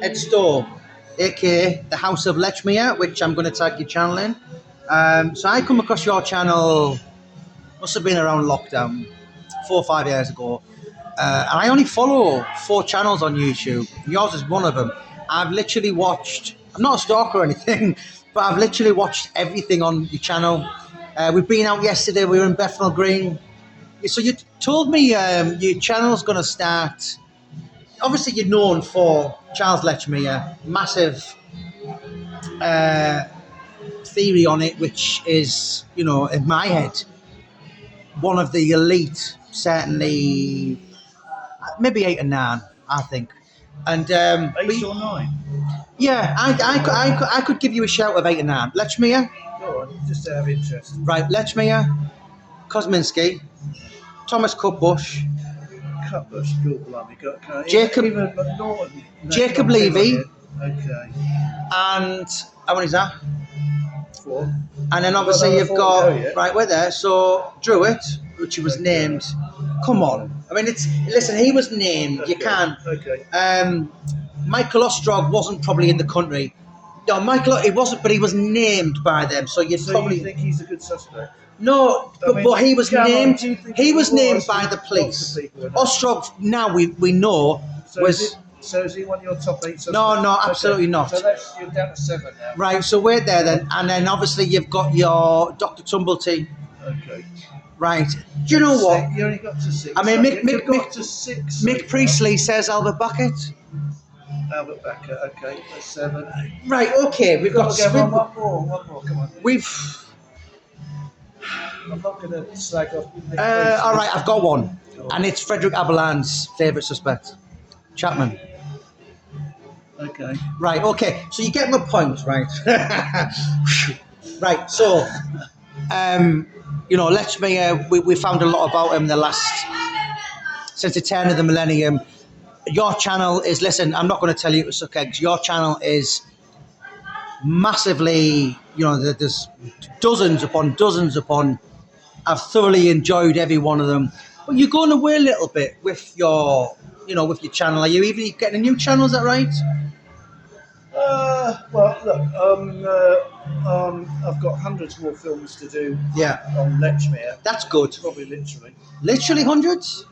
Ed Stow, aka the House of Lechmere, which I'm going to tag your channel in. So I come across your channel, must have been around lockdown, 4 or 5 years ago. And I only follow 4 channels on YouTube. Yours is one of them. I've literally watched, I'm not a stalker or anything, but I've literally watched everything on your channel. We've been out yesterday, we were in Bethnal Green. So you told me your channel's going to start. Obviously, you're known for Charles Lechmere, massive theory on it, which is, in my head, one of the elite, certainly, maybe 8 or 9, I think. And 8 or 9. yeah, I could give you a shout of 8 or 9. Lechmere, Go on, just out of interest. right? Lechmere, Kosminski, Thomas Cutbush, Cutbush, good blimey. Jacob- Even McNaughton. Jacob Levy. Okay. and how many is that? 4. And then obviously you've got, right, we're there. So Druitt, which he was named. Come on, I mean, listen. He was named. Okay. You can't. Okay. Michael Ostrog wasn't probably in the country. No, Michael, he wasn't, but he was named by them. So you'd So probably you think he's a good suspect? no, but he was named. He was named by the Lots police. of people in it. Ostrog, now we know, So was is he one of your top 8 suspects? No, absolutely not. So you're down to 7 now. right. So we're there then, and then obviously you've got your Dr. Tumblety. Okay. Right. Do you know what? You only got to 6. I mean, You've got to 6. Mick Priestley says Albert Bucket. Albert Becker. Okay, that's 7. Right. Okay. We've got. One more. Come on. We've. I'm not going to slag off. All right. I've got one, and it's Frederick Abelard's favourite suspect, Chapman. Okay. Right. Okay. So you get my point, right? Right. So, Lechmere, we found a lot about him since the turn of the millennium. Your channel is, listen, I'm not going to tell you to suck eggs. Your channel is massively, there's dozens upon. I've thoroughly enjoyed every one of them. But you're going away a little bit with your channel. Are you even getting a new channel? Is that right? Well, look, I've got hundreds more films to do. Yeah. On Lechmere. That's good. Probably literally. Literally hundreds?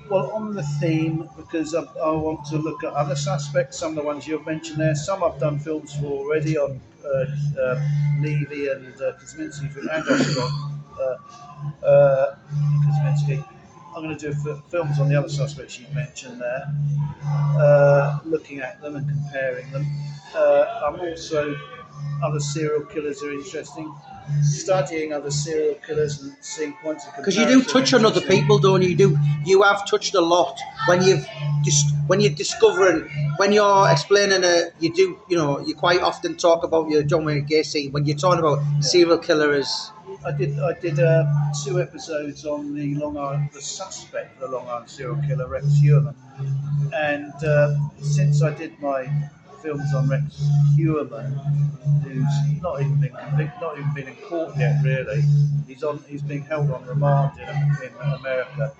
Well, on the theme, because I want to look at other suspects, some of the ones you've mentioned there. Some I've done films for already on Levy and Kosminski and Ostrog. Kosminski. I'm going to do films on the other suspects you mentioned there, looking at them and comparing them. I'm also, other serial killers are interesting. Studying other serial killers and seeing points of comparison. Because you do touch on other people, don't you? You have touched a lot when you're discovering, when you're explaining you quite often talk about your John Wayne Gacy when you're talking about serial killers. I did 2 episodes on the suspect, the Long Island serial killer Rex Heuermann, and since I did my films on Rex Heuermann, who's not even been convicted, not even been in court yet. Really, he's being held on remand in America,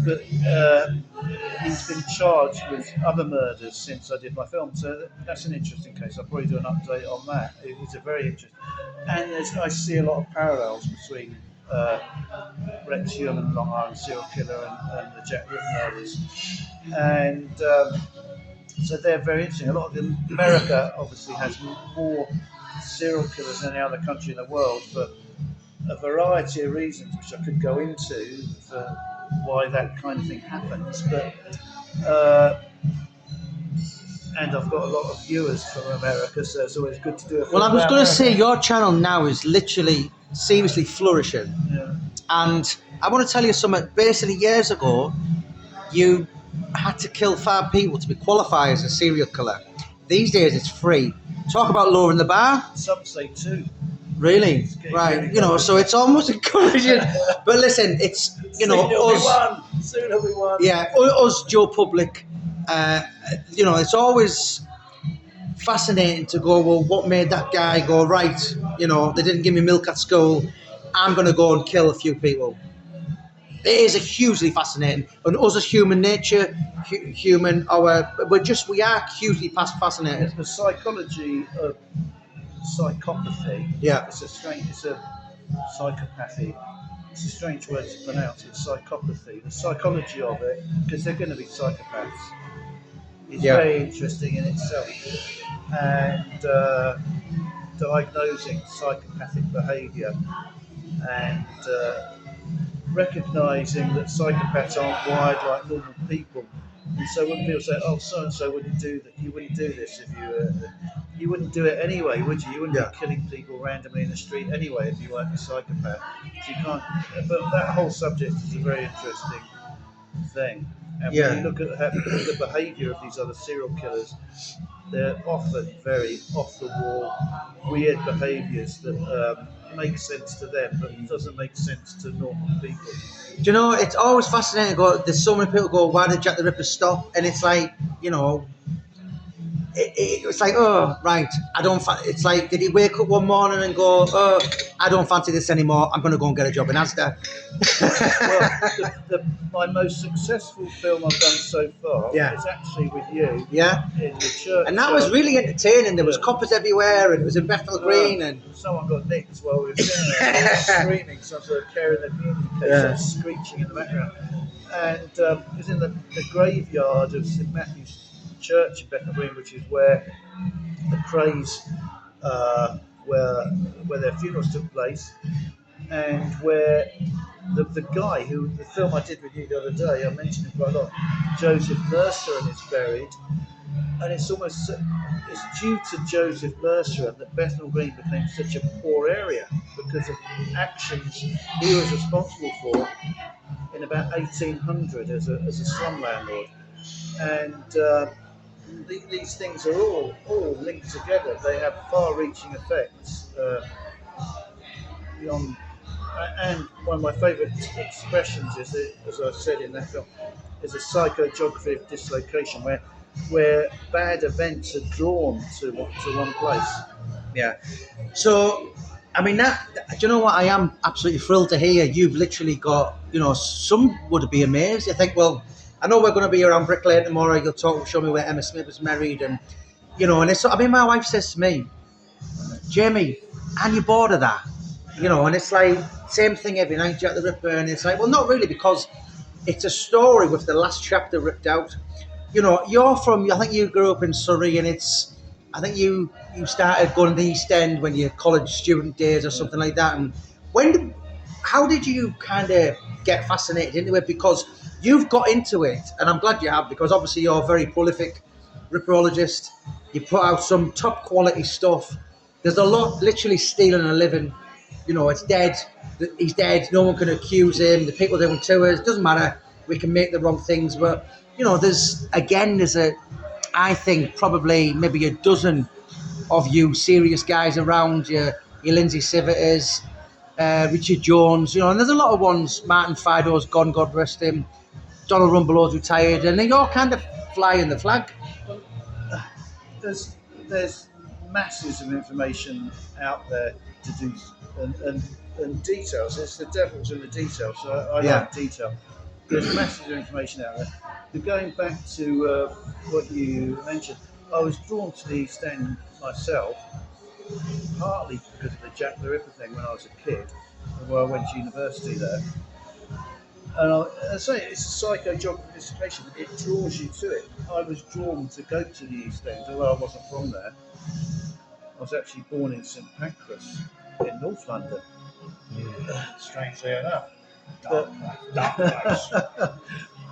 but he's been charged with other murders since I did my film. So that's an interesting case. I'll probably do an update on that. It's a very interesting, and I see a lot of parallels between Rex Heuermann, the Long Island serial killer, and the Jack Rip murders, and. So they're very interesting. A lot of them, America obviously has more serial killers than any other country in the world for a variety of reasons, which I could go into for why that kind of thing happens. But and I've got a lot of viewers from America, so it's always good to do. Well, I was going to say your channel now is literally seriously flourishing, and I want to tell you something. Basically, years ago, you had to kill 5 people to be qualified as a serial killer. These days it's free. Talk about lowering the bar. Some say 2. Really? Right. So it's almost encouraging. But listen, it's us. Soon will be one. Yeah, us Joe Public. It's always fascinating to go, well, what made that guy go right? They didn't give me milk at school. I'm going to go and kill a few people. It is a hugely fascinating, and us as human nature, we are hugely fascinated. The psychology of psychopathy. Yeah. It's a psychopathy. It's a strange word to pronounce. It's psychopathy. The psychology of it, because they're going to be psychopaths, is very interesting in itself. And diagnosing psychopathic behaviour and recognising that psychopaths aren't wired like normal people. And so when people say, "Oh, so and so wouldn't do that," you wouldn't do this if you wouldn't do it anyway, would you? You wouldn't be killing people randomly in the street anyway if you weren't a psychopath. So you can't. But that whole subject is a very interesting thing. And when you look at the behaviour of these other serial killers, they're often very off the wall, weird behaviours that make sense to them, but it doesn't make sense to normal people. Do you know, it's always fascinating. There's so many people go, "Why did Jack the Ripper stop?" And it's like, it's like, oh, right, I don't. It's like, did he wake up one morning and go, "Oh, I don't fancy this anymore. I'm going to go and get a job in Asda." Well, my most successful film I've done so far is actually with you. Yeah. In the church. And that was really entertaining. There was coppers everywhere, and it was in Bethnal Green, and someone got nicked while we were sitting there, screaming. So I was carrying the communicator, screeching in the background, and it was in the graveyard of St Matthew's Church in Bethnal Green, which is where the Crays, where their funerals took place, and where the guy who the film I did with you the other day, I mentioned him quite a lot, Joseph Mercer, and is buried. And it's due to Joseph Mercer that Bethnal Green became such a poor area because of actions he was responsible for in about 1800 as a slum landlord. And these things are all linked together. They have far-reaching effects beyond. And one of my favourite expressions is, as I said in that film, is a psychogeography of dislocation, where bad events are drawn to one place. Yeah. So, I mean, do you know what? I am absolutely thrilled to hear you've literally got, some would be amazed. You think, well, I know we're going to be around Brick Lane tomorrow. You'll show me where Emma Smith was married, and and it's. I mean, my wife says to me, "Jamie, and you bored of that?" And it's like same thing every night, Jack the Ripper, and it's like, well, not really, because it's a story with the last chapter ripped out. You're from. I think you grew up in Surrey, and I think you started going to the East End when you're college student days or something like that. And how did you kind of get fascinated into it? Because you've got into it, and I'm glad you have, because obviously you're a very prolific ripperologist. You put out some top quality stuff. There's a lot literally stealing a living. It's dead. He's dead. No one can accuse him. The people doing tours, doesn't matter. We can make the wrong things, but there's I think probably maybe a dozen of you serious guys around, your Lindsay Siviters, Richard Jones, and there's a lot of ones. Martin Fido's gone, God rest him. Donald Rumblow's retired, and they all kind of flying the flag. There's masses of information out there to do, and details. It's the devil's in the details. So I like detail. There's massive information out there. But going back to what you mentioned, I was drawn to the East End myself, partly because of the Jack the Ripper thing when I was a kid, where I went to university there. And I say it's a psychogeographic dislocation. It draws you to it. I was drawn to go to the East End, although I wasn't from there. I was actually born in St Pancras in North London. Strangely enough. Dark place.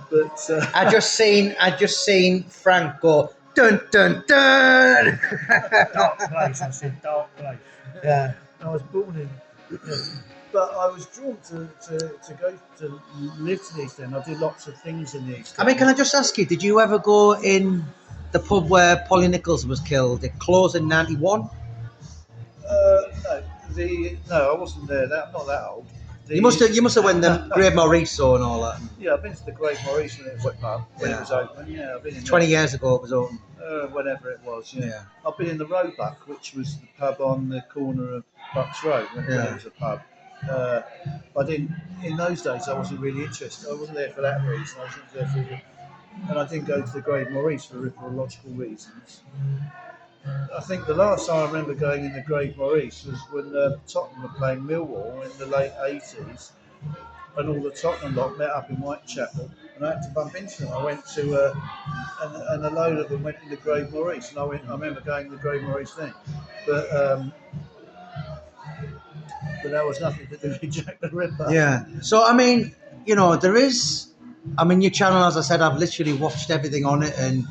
But I just seen Frank go dun dun dun. Dark place. I said dark place. Yeah. I was born in, but I was drawn to go to live to the East End. I did lots of things in the East End. I mean, can I just ask you? Did you ever go in the pub where Polly Nichols was killed? It closed in '91. No, I wasn't there. I'm not that old. You must have went the Great Maurice and all that. Yeah, I've been to the Great Maurice when it was when it was open. Yeah, I've been in 20 years ago it was open. Whenever it was. Yeah. I've been in the Roebuck, which was the pub on the corner of Bucks Road when it was a pub. I didn't. In those days, I wasn't really interested. I wasn't there for that reason. I wasn't there for, and I didn't go to the Great Maurice for ripperological reasons. I think the last time I remember going in the Great Maurice was when Tottenham were playing Millwall in the late 80s, and all the Tottenham lot met up in Whitechapel, and I had to bump into them. I went to, and a load of them went in the Great Maurice, and I remember going to the Great Maurice then. But but that was nothing to do with Jack the Ripper. Yeah. So I mean, you know, there is. I mean, your channel, as I said, I've literally watched everything on it, and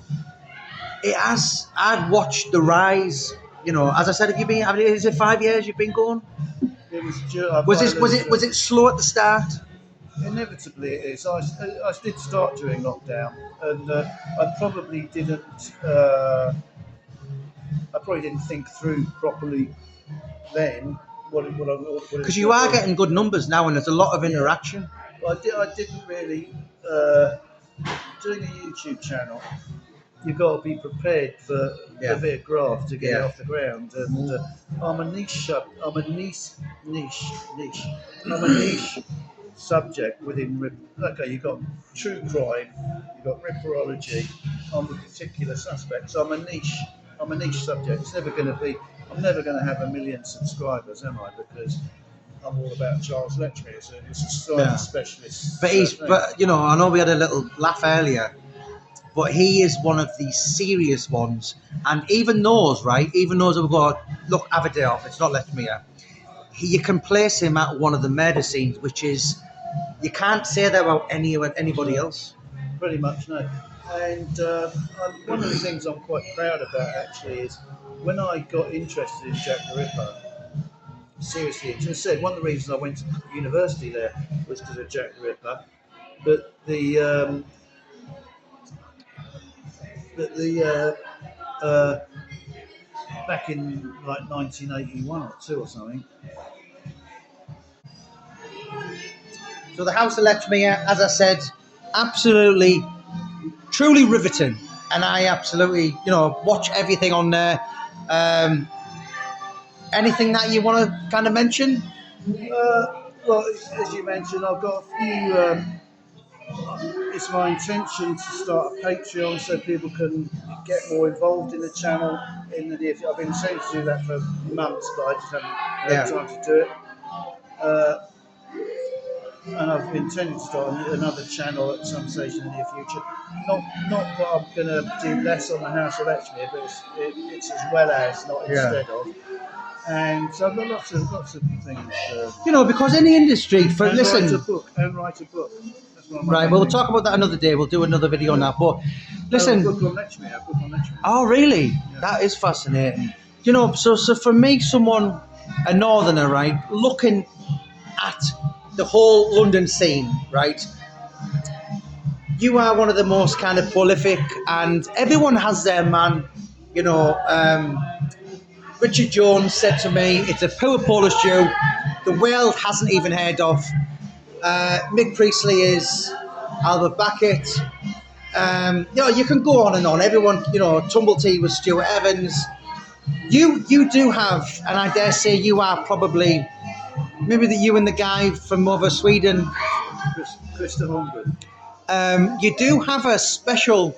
it has. I've watched the rise. You know, as I said, have you been? Is it 5 years you've been going? It was. Was it slow at the start? Inevitably, it is. I did start during lockdown, and I probably didn't. I probably didn't think through properly then. Because you are getting good numbers now, and there's a lot of interaction. I didn't really doing a YouTube channel. You've got to be prepared for a bit of graft to get it off the ground. And I'm a niche. I'm a niche subject within. Okay, you've got true crime. You've got ripperology. I'm a particular suspect. So I'm a niche. I'm a niche subject. It's never going to be. I'm never going to have 1 million subscribers, am I? Because I'm all about Charles Letchmere. It's a science specialist. But you know, I know we had a little laugh earlier, but he is one of the serious ones. And even those, right? Even those who've got, look, have a day off. It's not Letchmere. You can place him at one of the murder scenes, which is, you can't say that about anybody else. Pretty much, no. And one of the things I'm quite proud about actually is when I got interested in Jack the Ripper, seriously, as I said, one of the reasons I went to university there was because of Jack the Ripper. But back in like 1981 or 2 or something. So the House of Letchmere, as I said, absolutely, truly riveting, and I absolutely, you know, watch everything on there. Anything that you want to kind of mention? Well, as you mentioned, I've got a few. It's my intention to start a Patreon so people can get more involved in the channel. In the near future, I've been intending to do that for months, but I just haven't had time to do it. And I've intended to start another channel at some stage in the near future. Not that I'm going to do less on the House of Letchmere, but it's as well as, not instead of. And so I've got lots of things. You know, because in the industry, write a book. That's one of my right, we'll talk about that another day. We'll do another video on that. But listen, a book on Letchmere. Oh, really? Yeah. That is fascinating. You know, so for me, someone, a northerner, right, looking at the whole London scene, right? You are one of the most kind of prolific, and everyone has their man. You know, Richard Jones said to me, it's a pure Polish Jew the world hasn't even heard of. Mick Priestley is, Albert Beckett. You know, you can go on and on. Everyone, you know, Tumblety was Stuart Evans. You do have, and I dare say you are probably, maybe you and the guy from over Sweden. Christer Holmgren. You do have a special.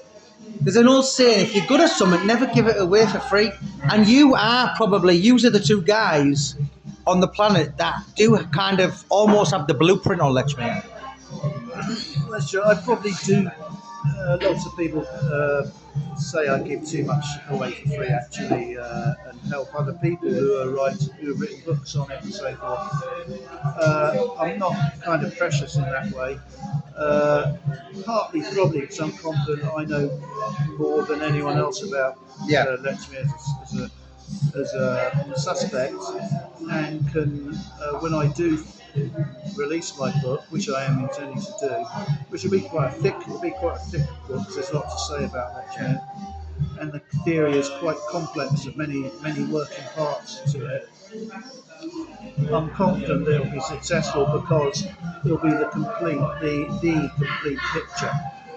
There's an old saying: if you're good at something, never give it away for free. And you are the two guys on the planet that do kind of almost have the blueprint on Letchmere. That's true. I probably do. Lots of people say I give too much away for free, actually, and help other people who have written books on it and so forth. I'm not kind of precious in that way. Partly, probably, because I'm confident that I know more than anyone else about Letchmere as a suspect, and can, when I do release my book, which I am intending to do, which will be quite a thick book, because there's a lot to say about Letchmere, and the theory is quite complex of many working parts to it. I'm confident that it'll be successful because it'll be the complete picture.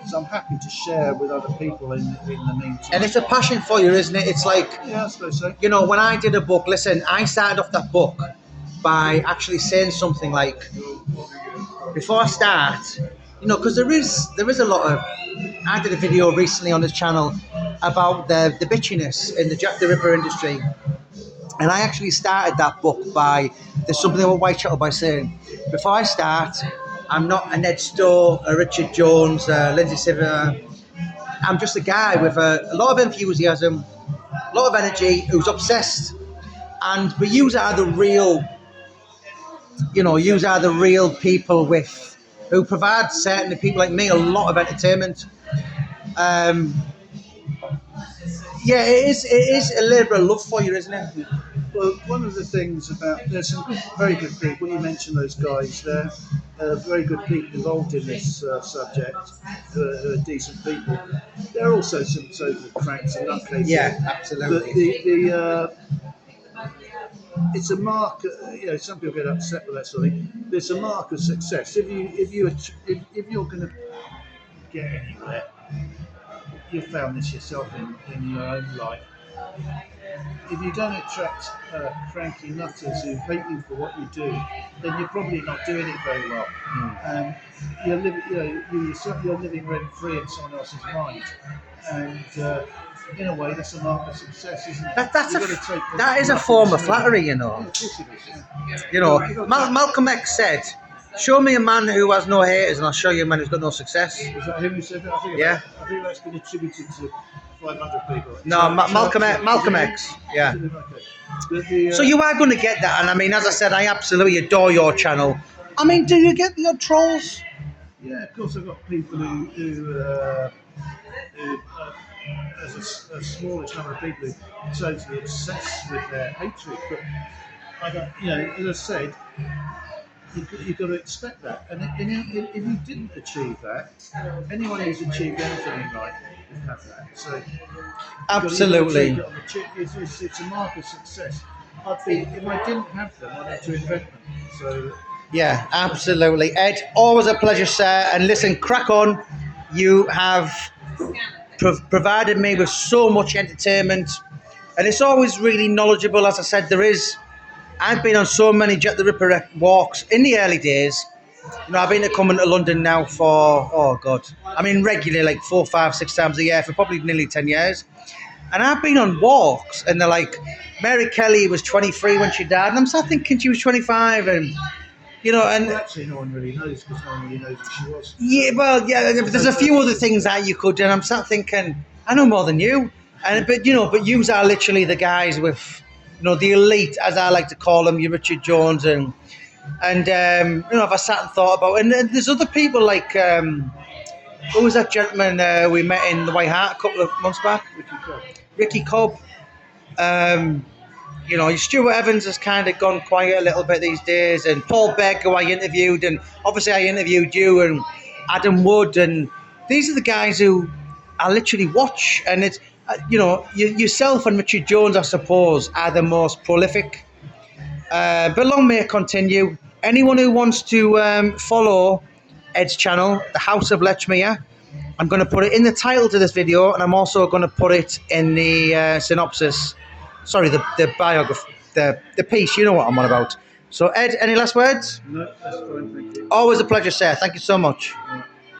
So I'm happy to share with other people in the meantime. And it's a passion for you, isn't it? It's like, I suppose so. You know, when I did a book, listen, I started off that book by actually saying something like, before I start, because there is a lot of. I did a video recently on this channel about the bitchiness in the Jack the Ripper industry, and I actually started that book by there's something about Whitechapel by saying, before I start, I'm not an Ed Stow, a Richard Jones, a Lindsay Siver. I'm just a guy with a lot of enthusiasm, a lot of energy, who's obsessed, and but yous are the real people who provide certainly people like me a lot of entertainment. Um, yeah, it is a labour of love for you, isn't it? Well, one of the things about there's some very good people. You mentioned those guys there. Very good people involved in this subject who are decent people. There are also some total cranks and nutcases. Yeah, But absolutely. it's a mark. Some people get upset with that sort of thing. It's a mark of success. If you're going to get anywhere, you've found this yourself in your own life. If you don't attract cranky nutters who hate you for what you do, then you're probably not doing it very well. And you're living rent free in someone else's mind, and in a way, that's a mark of success, isn't it? That is a form of flattery, Yeah, of course it is. Yeah. Malcolm X said, "Show me a man who has no haters, and I'll show you a man who's got no success." Is that him who said that? Yeah. I think that's been attributed to 500 people. No, Malcolm X. Yeah. Okay. So you are going to get that, and I mean, as I said, I absolutely adore your channel. I mean, do you get the odd trolls? Yeah, of course, I've got people who there's a smallish number of people who are totally obsessed with their hatred. But I don't, as I said, you've got to expect that. And if you didn't achieve that, anyone who's achieved anything in life would have that. So Absolutely. it's a mark of success. If I didn't have them, I'd have to invent them. So. Yeah, absolutely. Ed, always a pleasure, sir. And listen, crack on. You have provided me with so much entertainment. And it's always really knowledgeable. As I said, I've been on so many Jack the Ripper walks in the early days. I've been coming to London now for, regularly, like 4, 5, 6 times a year for probably nearly 10 years. And I've been on walks, and they're like, Mary Kelly was 23 when she died. And I'm sat thinking she was 25. And well, actually, no one really knows because no one really knows who she was. Yeah, well, yeah. There's a few other things that you could do, and I'm sat thinking, I know more than you. But yous are literally the guys with, the elite, as I like to call them, your Richard Jones, and if I sat and thought about, and there's other people like, who was that gentleman we met in the White Hart a couple of months back? Ricky Cobb. Stuart Evans has kind of gone quiet a little bit these days, and Paul Beck, who I interviewed, and obviously I interviewed you and Adam Wood, and these are the guys who I literally watch, and it's, yourself and Richard Jones, I suppose, are the most prolific. But long may it continue. Anyone who wants to follow Ed's channel, The House of Lechmere, I'm going to put it in the title to this video, and I'm also going to put it in the synopsis. Sorry, the biography, the piece, you know what I'm on about. So, Ed, any last words? No, that's fine, thank you. Always a pleasure, sir. Thank you so much. Yeah.